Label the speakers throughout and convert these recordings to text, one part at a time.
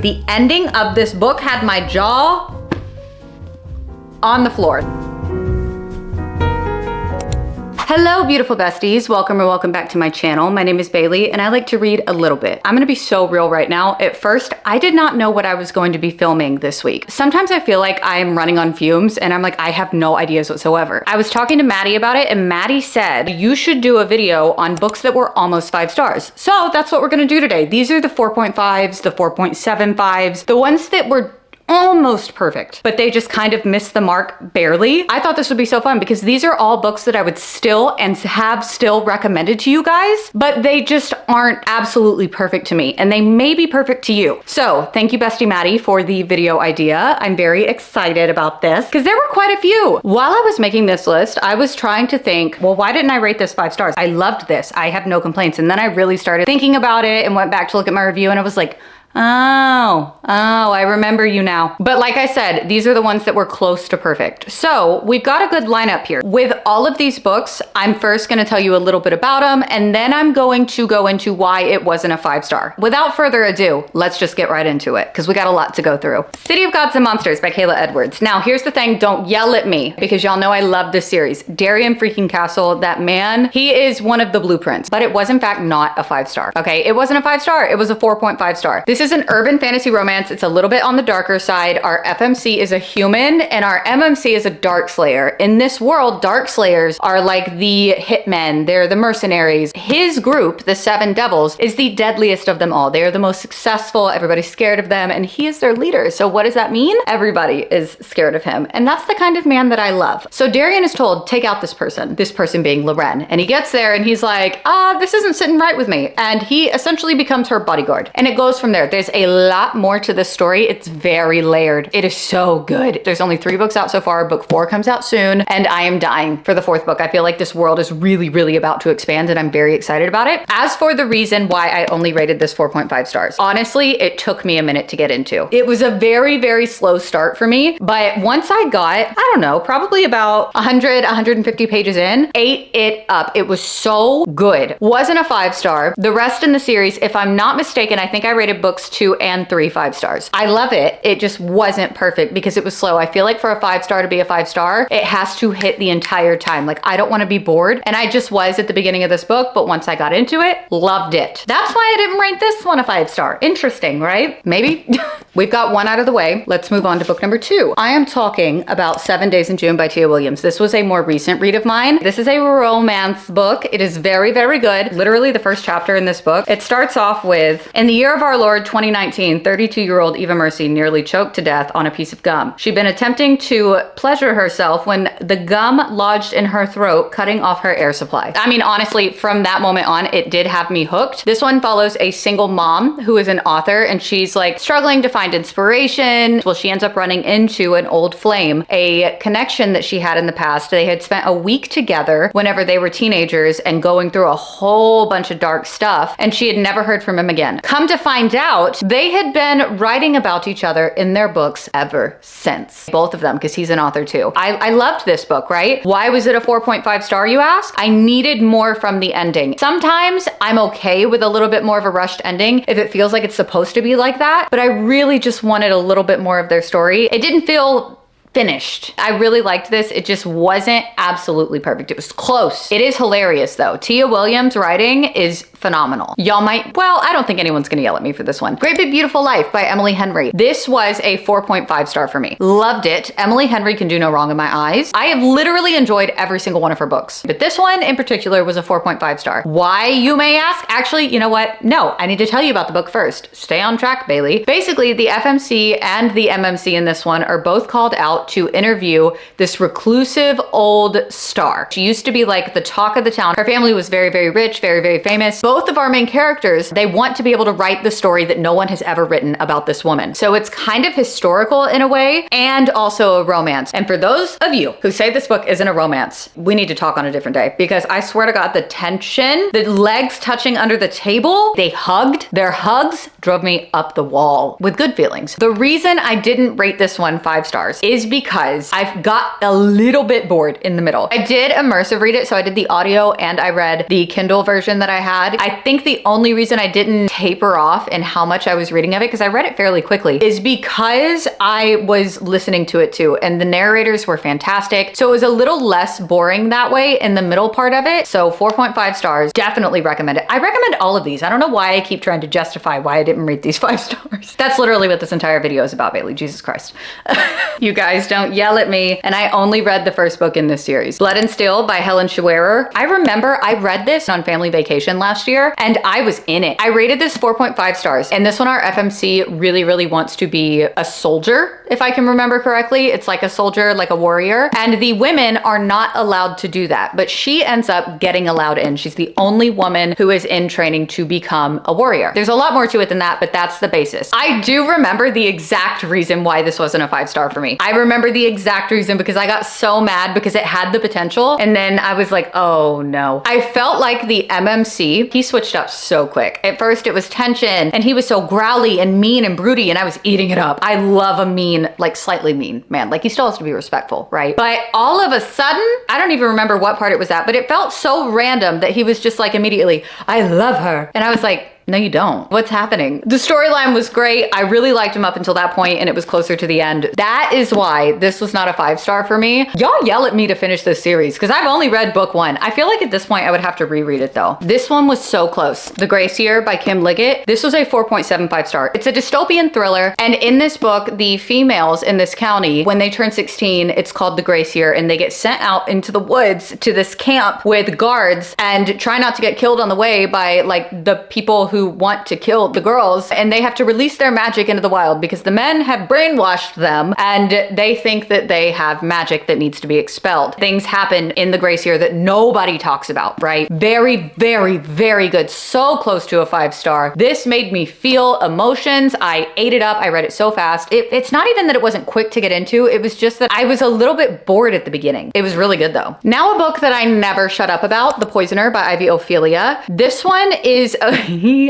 Speaker 1: The ending of this book had my jaw on the floor. Hello, beautiful besties. Welcome or welcome back to my channel. My name is Bailey and I like to read a little bit. I'm gonna be so real right now. At first, I did not know what I was going to be filming this week. Sometimes I feel like I'm running on fumes and I'm like, I have no ideas whatsoever. I was talking to Maddie about it and Maddie said, you should do a video on books that were almost 5 stars. So that's what we're gonna do today. These are the 4.5s, the 4.75s, the ones that were almost perfect, but they just kind of missed the mark barely. I thought this would be so fun because these are all books that I would still and have still recommended to you guys, but they just aren't absolutely perfect to me and they may be perfect to you. So thank you, Bestie Maddie, for the video idea. I'm very excited about this because there were quite a few. While I was making this list, I was trying to think, well, why didn't I rate this 5 stars? I loved this. I have no complaints. And then I really started thinking about it and went back to look at my review and I was like, oh, I remember you now. But like I said, these are the ones that were close to perfect. So we've got a good lineup here. With all of these books, I'm first gonna tell you a little bit about them, and then I'm going to go into why it wasn't a 5 star. Without further ado, let's just get right into it, because we got a lot to go through. City of Gods and Monsters by Kayla Edwards. Now, here's the thing, don't yell at me, because y'all know I love this series. Darien freaking Castle, that man, he is one of the blueprints, but it was in fact not a 5 star, okay? It wasn't a 5 star, it was a 4.5 star. This is an urban fantasy romance. It's a little bit on the darker side. Our FMC is a human and our MMC is a Darkslayer. In this world, Darkslayers are like the hitmen. They're the mercenaries. His group, the 7 Devils, is the deadliest of them all. They are the most successful. Everybody's scared of them and he is their leader. So what does that mean? Everybody is scared of him. And that's the kind of man that I love. So Darien is told, take out this person being Loren. And he gets there and he's like, this isn't sitting right with me. And he essentially becomes her bodyguard. And it goes from there. There's a lot more to this story. It's very layered. It is so good. There's only 3 books out so far. Book 4 comes out soon and I am dying for the 4th book. I feel like this world is really, really about to expand and I'm very excited about it. As for the reason why I only rated this 4.5 stars, honestly, it took me a minute to get into. It was a very, very slow start for me, but once I got, I don't know, probably about 100, 150 pages in, ate it up. It was so good. Wasn't a 5 star. The rest in the series, if I'm not mistaken, I think I rated books 2 and 3 5 stars. I love it. It just wasn't perfect because it was slow. I feel like for a 5 star to be a 5 star, it has to hit the entire time. Like I don't want to be bored. And I just was at the beginning of this book, but once I got into it, loved it. That's why I didn't rate this one a 5 star. Interesting, right? Maybe. We've got one out of the way. Let's move on to book number 2. I am talking about 7 Days in June by Tia Williams. This was a more recent read of mine. This is a romance book. It is very, very good. Literally the first chapter in this book. It starts off with, in the year of our Lord 2019, 32-year-old Eva Mercy nearly choked to death on a piece of gum. She'd been attempting to pleasure herself when the gum lodged in her throat, cutting off her air supply. I mean, honestly, from that moment on, it did have me hooked. This one follows a single mom who is an author and she's like struggling to find inspiration. Well, she ends up running into an old flame, a connection that she had in the past. They had spent a week together whenever they were teenagers and going through a whole bunch of dark stuff, and she had never heard from him again. Come to find out, they had been writing about each other in their books ever since. Both of them, because he's an author too. I loved this book, right? Why was it a 4.5 star, you ask? I needed more from the ending. Sometimes I'm okay with a little bit more of a rushed ending if it feels like it's supposed to be like that, but I really just wanted a little bit more of their story. It didn't feel finished. I really liked this. It just wasn't absolutely perfect. It was close. It is hilarious though. Tia Williams' writing is phenomenal. Y'all might, well, I don't think anyone's gonna yell at me for this one. Great Big Beautiful Life by Emily Henry. This was a 4.5 star for me. Loved it. Emily Henry can do no wrong in my eyes. I have literally enjoyed every single one of her books, but this one in particular was a 4.5 star. Why, you may ask? Actually, you know what? No, I need to tell you about the book first. Stay on track, Bailey. Basically, the FMC and the MMC in this one are both called out to interview this reclusive old star. She used to be like the talk of the town. Her family was very, very rich, very, very famous. Both of our main characters, they want to be able to write the story that no one has ever written about this woman. So it's kind of historical in a way and also a romance. And for those of you who say this book isn't a romance, we need to talk on a different day, because I swear to God, the tension, the legs touching under the table, they hugged. Their hugs drove me up the wall with good feelings. The reason I didn't rate this one 5 stars is because I got a little bit bored in the middle. I did immersive read it, so I did the audio and I read the Kindle version that I had. I think the only reason I didn't taper off in how much I was reading of it, because I read it fairly quickly, is because I was listening to it too, and the narrators were fantastic. So it was a little less boring that way in the middle part of it. So 4.5 stars, definitely recommend it. I recommend all of these. I don't know why I keep trying to justify why I didn't rate these 5 stars. That's literally what this entire video is about, Bailey. Jesus Christ. You guys don't yell at me. And I only read the first book in this series. Blood and Steel by Helen Schwerer. I remember I read this on family vacation last year and I was in it. I rated this 4.5 stars. And this one, our FMC really wants to be a soldier, if I can remember correctly. It's like a soldier, like a warrior. And the women are not allowed to do that, but she ends up getting allowed in. She's the only woman who is in training to become a warrior. There's a lot more to it than that, but that's the basis. I do remember the exact reason why this wasn't a 5-star for me. I remember the exact reason because I got so mad because it had the potential. And then I was like, oh no. I felt like the MMC, he switched up so quick. At first it was tension and he was so growly and mean and broody and I was eating it up. I love a mean, like slightly mean man. Like he still has to be respectful, right? But all of a sudden, I don't even remember what part it was at, but it felt so random that he was just like immediately, I love her. And I was like, no, you don't. What's happening? The storyline was great. I really liked him up until that point and it was closer to the end. That is why this was not a 5-star for me. Y'all yell at me to finish this series because I've only read book 1. I feel like at this point I would have to reread it though. This one was so close. The Graceier by Kim Liggett. This was a 4.75 star. It's a dystopian thriller. And in this book, the females in this county, when they turn 16, it's called the Graceier and they get sent out into the woods to this camp with guards and try not to get killed on the way by like the people who want to kill the girls, and they have to release their magic into the wild because the men have brainwashed them and they think that they have magic that needs to be expelled. Things happen in the Graceier that nobody talks about, right? Very good. So close to a 5-star. This made me feel emotions. I ate it up. I read it so fast. It's not even that it wasn't quick to get into. It was just that I was a little bit bored at the beginning. It was really good though. Now a book that I never shut up about, The Poisoner by Ivy Ophelia. This one is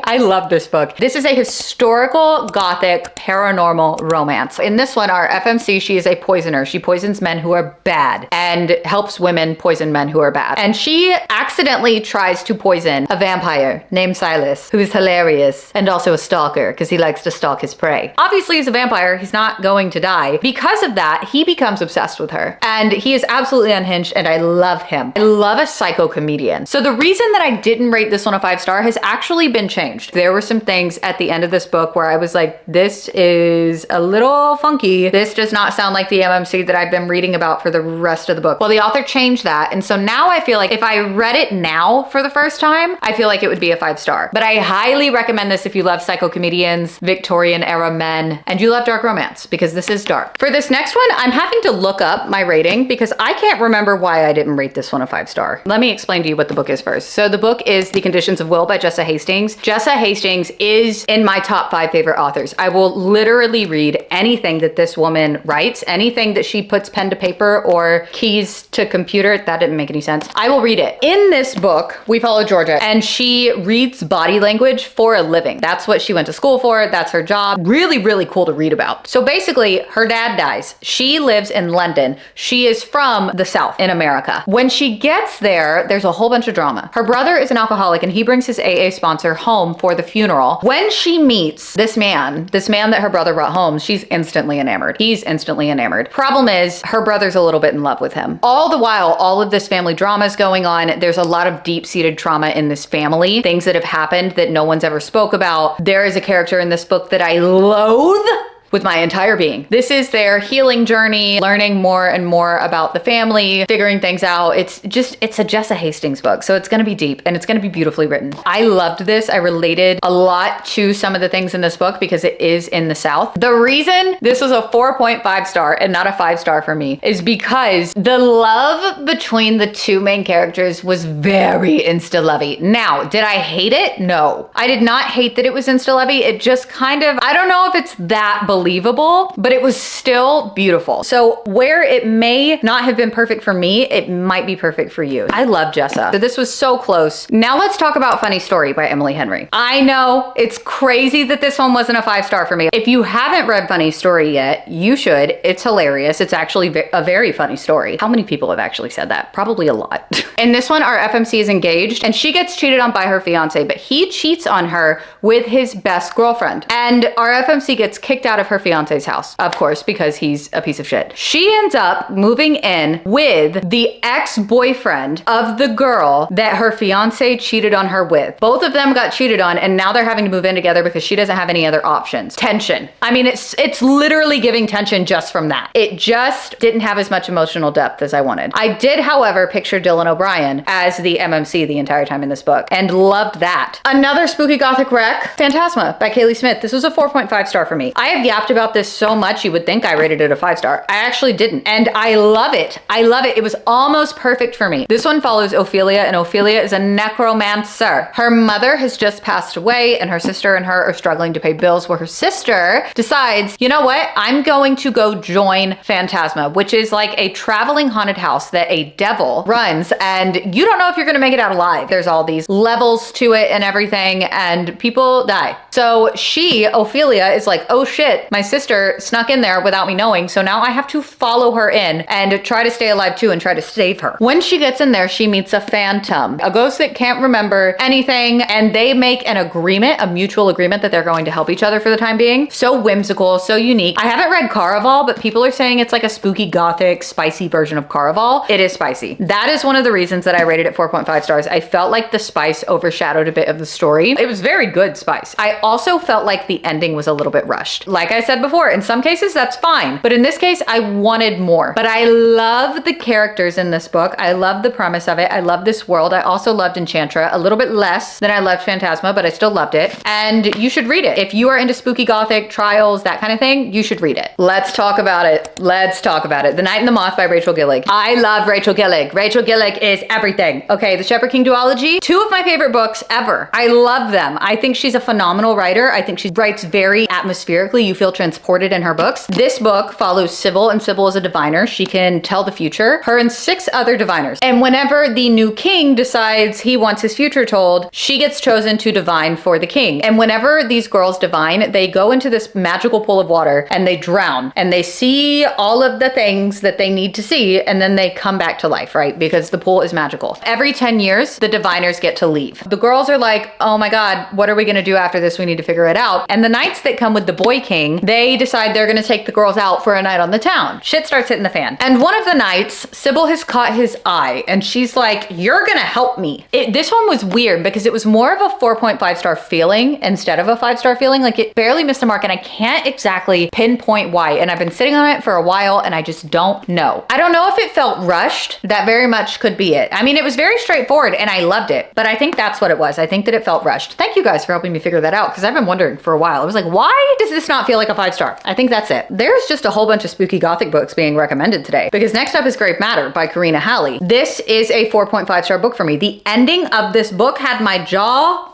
Speaker 1: I love this book. This is a historical gothic paranormal romance. In this one, our FMC, she is a poisoner. She poisons men who are bad and helps women poison men who are bad. And she accidentally tries to poison a vampire named Silas, who is hilarious and also a stalker because he likes to stalk his prey. Obviously, he's a vampire. He's not going to die. Because of that, he becomes obsessed with her and he is absolutely unhinged and I love him. I love a psycho comedian. So the reason that I didn't rate this one a 5-star has actually been changed. There were some things at the end of this book where I was like, this is a little funky. This does not sound like the MMC that I've been reading about for the rest of the book. Well, the author changed that. And so now I feel like if I read it now for the first time, I feel like it would be a 5-star. But I highly recommend this if you love psycho comedians, Victorian era men, and you love dark romance because this is dark. For this next one, I'm having to look up my rating because I can't remember why I didn't rate this one a 5-star. Let me explain to you what the book is first. So the book is The Conditions of Will by Jessa Hastings. Jessa Hastings is in my top 5 favorite authors. I will literally read anything that this woman writes, anything that she puts pen to paper or keys to computer. That didn't make any sense. I will read it. In this book, we follow Georgia and she reads body language for a living. That's what she went to school for. That's her job. Really cool to read about. So basically, her dad dies. She lives in London. She is from the South in America. When she gets there, there's a whole bunch of drama. Her brother is an alcoholic and he brings his AA sponsor home for the funeral. When she meets this man that her brother brought home, she's instantly enamored. He's instantly enamored. Problem is, her brother's a little bit in love with him. All the while, all of this family drama is going on. There's a lot of deep-seated trauma in this family, things that have happened that no one's ever spoke about. There is a character in this book that I loathe with my entire being. This is their healing journey, learning more and more about the family, figuring things out. It's a Jessa Hastings book, so it's gonna be deep and it's gonna be beautifully written. I loved this. I related a lot to some of the things in this book because it is in the South. The reason this was a 4.5 star and not a 5-star for me is because the love between the two main characters was very insta-lovey. Now, did I hate it? No. I did not hate that it was insta-lovey. It just kind of, I don't know if it's that believable believable, but it was still beautiful. So where it may not have been perfect for me, it might be perfect for you. I love Jessa. So this was so close. Now let's talk about Funny Story by Emily Henry. I know it's crazy that this one wasn't a 5-star for me. If you haven't read Funny Story yet, you should. It's hilarious. It's actually a very funny story. How many people have actually said that? Probably a lot. In this one, our FMC is engaged and she gets cheated on by her fiance, but he cheats on her with his best girlfriend. And our FMC gets kicked out of her fiance's house, of course, because he's a piece of shit. She ends up moving in with the ex-boyfriend of the girl that her fiance cheated on her with. Both of them got cheated on and now they're having to move in together because she doesn't have any other options. Tension. I mean, it's literally giving tension just from that. It just didn't have as much emotional depth as I wanted. I did, however, picture Dylan O'Brien as the MMC the entire time in this book and loved that. Another spooky gothic wreck, Fantasma by Kaylee Smith. This was a 4.5 star for me. I have yapped about this so much you would think I rated it a 5-star. I actually didn't. And I love it. I love it. It was almost perfect for me. This one follows Ophelia, and Ophelia is a necromancer. Her mother has just passed away and her sister and her are struggling to pay bills, where her sister decides, you know what? I'm going to go join Fantasma, which is like a traveling haunted house that a devil runs, and you don't know if you're gonna make it out alive. There's all these levels to it and everything, and people die. So she, Ophelia, is like, oh shit, my sister snuck in there without me knowing, so now I have to follow her in and try to stay alive too and try to save her. When she gets in there, she meets a phantom, a ghost that can't remember anything, and they make an agreement, a mutual agreement that they're going to help each other for the time being. So whimsical, so unique. I haven't read Caraval, but people are saying it's like a spooky gothic, spicy version of Caraval. It is spicy. That is one of the reasons that I rated it 4.5 stars. I felt like the spice overshadowed a bit of the story. It was very good spice. I also felt like the ending was a little bit rushed. Like I said before, in some cases that's fine, but in this case I wanted more. But I love the characters in this book. I love the premise of it. I love this world. I also loved Enchantra a little bit less than I loved Fantasma, but I still loved it. And you should read it. If you are into spooky gothic, trials, that kind of thing, you should read it. Let's talk about it. Let's talk about it. The Night and the Moth by Rachel Gillig. I love Rachel Gillig. Rachel Gillig is everything. Okay, the Shepherd King duology, 2 of my favorite books ever. I love them. I think she's a phenomenal writer. I think she writes very atmospherically. You feel transported in her books. This book follows Sybil, and Sybil is a diviner. She can tell the future. Her and 6 other diviners. And whenever the new king decides he wants his future told, she gets chosen to divine for the king. And whenever these girls divine, they go into this magical pool of water and they drown and they see all of the things that they need to see, and then they come back to life, right? Because the pool is magical. Every 10 years, the diviners get to leave. The girls are like, oh my God, what are we gonna do after this? We need to figure it out. And the knights that come with the boy king, they decide they're gonna take the girls out for a night on the town. Shit starts hitting the fan. And one of the knights, Sybil has caught his eye and she's like, you're gonna help me. This one was weird because it was more of a 4.5 star feeling instead of a 5-star feeling. Like it barely missed the mark and I can't exactly pinpoint why. And I've been sitting on it for a while and I just don't know. I don't know if it felt rushed. That very much could be it. I mean, it was very straightforward and I loved it, but I think that's what it was. I think that it felt rushed. Thank you guys for helping me figure that out because I've been wondering for a while. I was like, why does this not feel like a 5-star? I think that's it. There's just a whole bunch of spooky gothic books being recommended today because next up is Grave Matter by Karina Halley. This is a 4.5 star book for me. The ending of this book had my jaw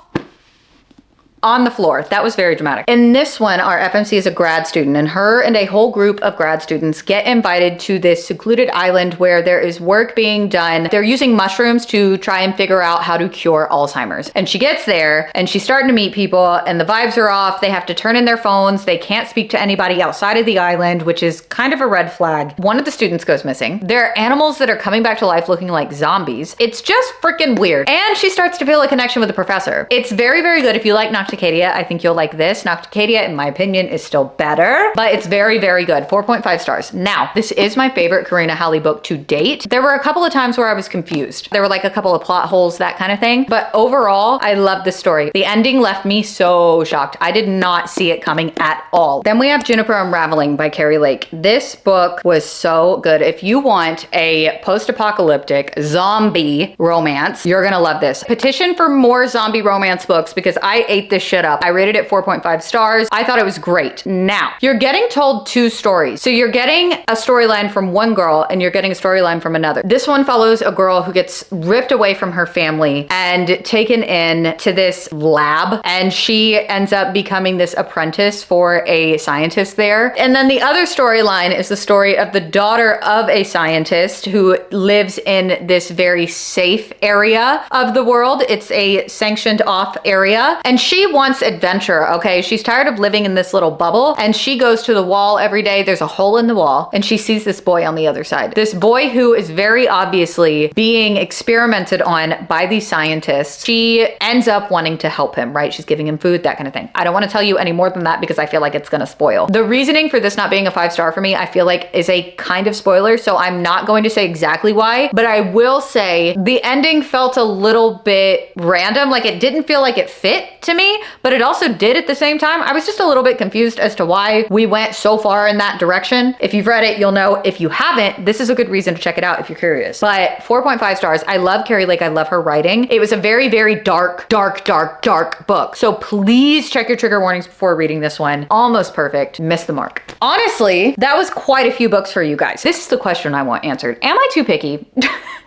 Speaker 1: on the floor. That was very dramatic. In this one, our FMC is a grad student and her and a whole group of grad students get invited to this secluded island where there is work being done. They're using mushrooms to try and figure out how to cure Alzheimer's. And she gets there and she's starting to meet people and the vibes are off. They have to turn in their phones. They can't speak to anybody outside of the island, which is kind of a red flag. One of the students goes missing. There are animals that are coming back to life looking like zombies. It's just freaking weird. And she starts to feel a connection with the professor. It's very, very good. If you like Nocticadia, I think you'll like this. Nocticadia, in my opinion, is still better, but it's very, very good. 4.5 stars. Now, this is my favorite Karina Halley book to date. There were a couple of times where I was confused. There were like a couple of plot holes, that kind of thing. But overall, I love this story. The ending left me so shocked. I did not see it coming at all. Then we have Juniper Unraveling by Carrie Lake. This book was so good. If you want a post-apocalyptic zombie romance, you're gonna love this. Petition for more zombie romance books because I ate this this shit up. I rated it 4.5 stars. I thought it was great. Now, you're getting told two stories. So you're getting a storyline from one girl and you're getting a storyline from another. This one follows a girl who gets ripped away from her family and taken in to this lab, and she ends up becoming this apprentice for a scientist there. And then the other storyline is the story of the daughter of a scientist who lives in this very safe area of the world. It's a sanctioned off area, and she wants adventure, okay? She's tired of living in this little bubble, and she goes to the wall every day. There's a hole in the wall, and she sees this boy on the other side. This boy who is very obviously being experimented on by these scientists. She ends up wanting to help him, right? She's giving him food, that kind of thing. I don't want to tell you any more than that because I feel like it's gonna spoil. The reasoning for this not being a 5-star for me, I feel like is a kind of spoiler, so I'm not going to say exactly why, but I will say the ending felt a little bit random. Like, it didn't feel like it fit to me, but it also did at the same time. I was just a little bit confused as to why we went so far in that direction. If you've read it, you'll know. If you haven't, this is a good reason to check it out if you're curious. But 4.5 stars. I love Carrie Lake. I love her writing. It was a very, very dark book. So please check your trigger warnings before reading this one. Almost perfect. Missed the mark. Honestly, that was quite a few books for you guys. This is the question I want answered. Am I too picky?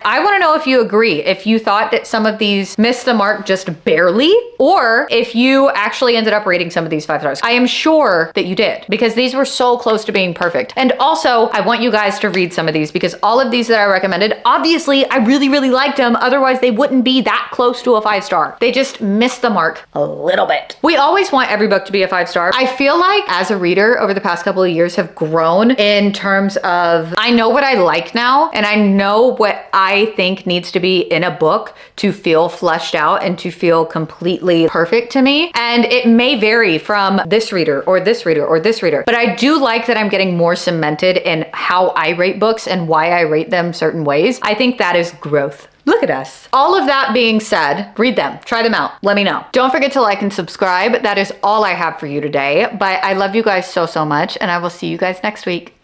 Speaker 1: I want to know if you agree, if you thought that some of these missed the mark just barely, or if you actually ended up rating some of these 5 stars. I am sure that you did, because these were so close to being perfect. And also, I want you guys to read some of these, because all of these that I recommended, obviously I really, really liked them. Otherwise they wouldn't be that close to a 5-star. They just missed the mark a little bit. We always want every book to be a 5-star. I feel like as a reader over the past couple of years have grown in terms of, I know what I like now, and I know what I think needs to be in a book to feel fleshed out and to feel completely perfect to me. And it may vary from this reader or this reader or this reader, but I do like that I'm getting more cemented in how I rate books and why I rate them certain ways. I think that is growth. Look at us. All of that being said, read them, try them out, let me know. Don't forget to like and subscribe. That is all I have for you today, but I love you guys so, so much, and I will see you guys next week.